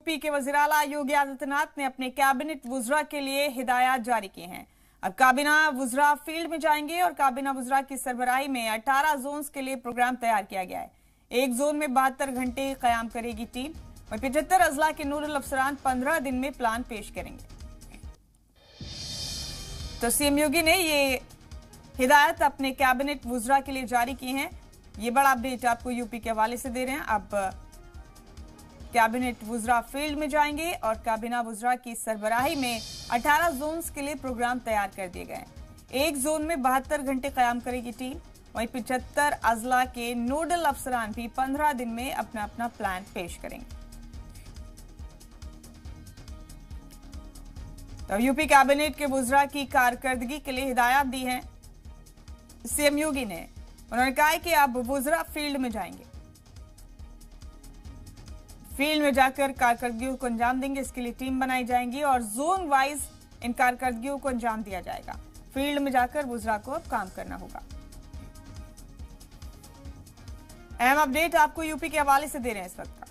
UP के वज़ीर-ए-आला योगी आदित्यनाथ ने अपने कैबिनेट वुज़रा के लिए हिदायत जारी की हैं। अब काबीना वुज़रा फील्ड में जाएंगे और काबीना वुज़रा की सरबराही में 18 जोन्स के लिए प्रोग्राम तैयार किया गया है। एक जोन में 72 घंटे कयाम करेगी टीम और 75 अजला के नोडल अफसरान 15 दिन में प्लान पेश करेंगे। तो सीएम योगी ने ये हिदायत अपने कैबिनेट वुज़रा के लिए जारी की हैं। ये बड़ा अपडेट आपको यूपी के हवाले से दे रहे हैं। अब कैबिनेट वुज़रा फील्ड में जाएंगे और काबीना वुज़रा की सरबराही में 18 जोन्स के लिए प्रोग्राम तैयार कर दिए गए हैं। एक जोन में 72 घंटे कयाम करेगी टीम, वहीं 75 अजला के नोडल अफसरान भी 15 दिन में अपना अपना प्लान पेश करेंगे। तो यूपी कैबिनेट के वुज़रा की कारकर्दगी के लिए हिदायत दी है सीएम योगी ने। उन्होंने कहा है कि अब वुज़रा फील्ड में जाएंगे, फील्ड में जाकर कारकर्दगियों को अंजाम देंगे। इसके लिए टीम बनाई जाएंगी और जोन वाइज इन कारकर्दगियों को अंजाम दिया जाएगा। फील्ड में जाकर वुज़रा को अब काम करना होगा। अहम अपडेट आपको यूपी के हवाले से दे रहे हैं इस वक्त का।